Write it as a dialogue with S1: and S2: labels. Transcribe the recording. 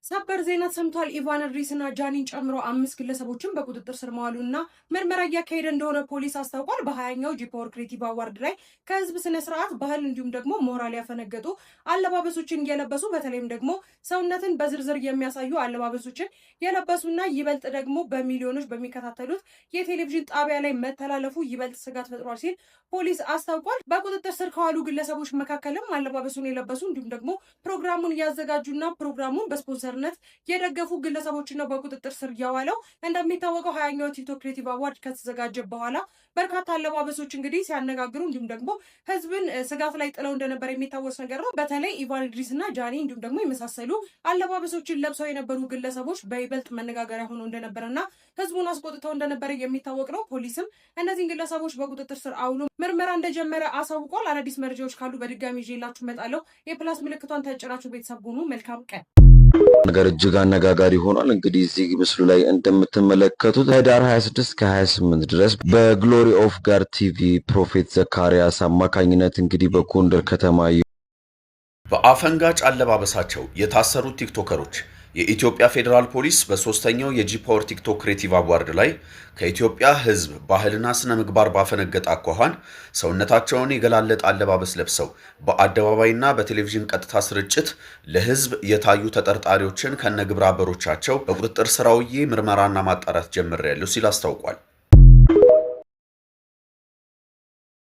S1: ሰበር ዜና ሰምቷል። ኢቫን ሪስና ጃኒን ጨምሮ 5 ግለሰቦችን በቁጥጥር ስር መዋሉና ምርመራ እያካሄደ እንደሆነ ፖሊስ አስታውቋል። በ20ኛው ጂ-ፓወር ክሬቲቭ አዋርድ ላይ ከህዝብ ስነ ስርዓት ባህል እንዲሁም ደግሞ ሞራል ያፈነገጡ አለባበሶችን የለበሱ በተለይም ደግሞ ሰውነትን በዝርዝር የሚያሳዩ አለባበሶችን የለበሱና ይበልጥ ደግሞ በሚሊዮኖች በሚከታተሉት የቴሌቪዥን ጣቢያ ላይ መተላለፉ ይበልጥ ስጋት ፈጥሯል ሲል ፖሊስ አስታውቋል። በቁጥጥር ስር ከዋሉ ግለሰቦች መካከልም አለባበሱን የለበሱ እንዲሁም ደግሞ ፕሮግራሙን ያዘጋጁና ፕሮግራሙን በስፖንሰር የደገፉ ግለሰቦችን ነው በቁጥጥር ስር ያዋለው። እንደሚታወቀው 20ኛው ቲክቶክ ክሬቲቭ አዋርድ ከተዘጋጀ በኋላ በርካታ አለባበሶች እንግዲህ ሲያነጋግሩ እንዲሁም ደግሞ ህዝብን ስጋት ላይ ጥለው እንደነበር የሚታወስ ነገር ነው። በተለይ ኢቫን ኢድሪስና ጃኒ እንዲሁም ደግሞ የመሳሰሉ አለባበሶችን ለብሰው የነበሩ ግለሰቦች በይበልጥ መነጋገሪያ ሆነው እንደነበረና ህዝቡን አስቆጥተው እንደነበረ የሚታወቅ ነው። ፖሊስም እነዚህን ግለሰቦች በቁጥጥር ስር አውሎ ምርመራ እንደጀመረ አሳውቋል። አዳዲስ መረጃዎች ካሉ በድጋሚ ይዤላችሁ እመጣለሁ። የፕላስ ምልክቷን ተጭናችሁ ቤተሰብ ሁኑ። መልካም ቀን።
S2: ነገር እጅግ አነጋጋሪ ሆኗል። እንግዲህ እዚህ ምስሉ ላይ እንደምትመለከቱት ህዳር 26 ከ28 ድረስ በግሎሪ ኦፍ ጋድ ቲቪ ፕሮፌት ዘካሪያስ አማካኝነት እንግዲህ በጎንደር ከተማ
S3: በአፈንጋጭ አለባበሳቸው የታሰሩት ቲክቶከሮች የኢትዮጵያ ፌዴራል ፖሊስ በሶስተኛው የጂ-ፓወር ቲክቶክ ክሬቲቭ አዋርድ ላይ ከኢትዮጵያ ህዝብ ባህልና ስነ ምግባር ባፈነገጠ አኳኋን ሰውነታቸውን የገላለጠ አለባበስ ለብሰው በአደባባይና በቴሌቪዥን ቀጥታ ስርጭት ለህዝብ የታዩ ተጠርጣሪዎችን ከነግብረ አበሮቻቸው በቁጥጥር ስር አውዬ ምርመራና ማጣራት ጀምሬያለሁ ሲል አስታውቋል።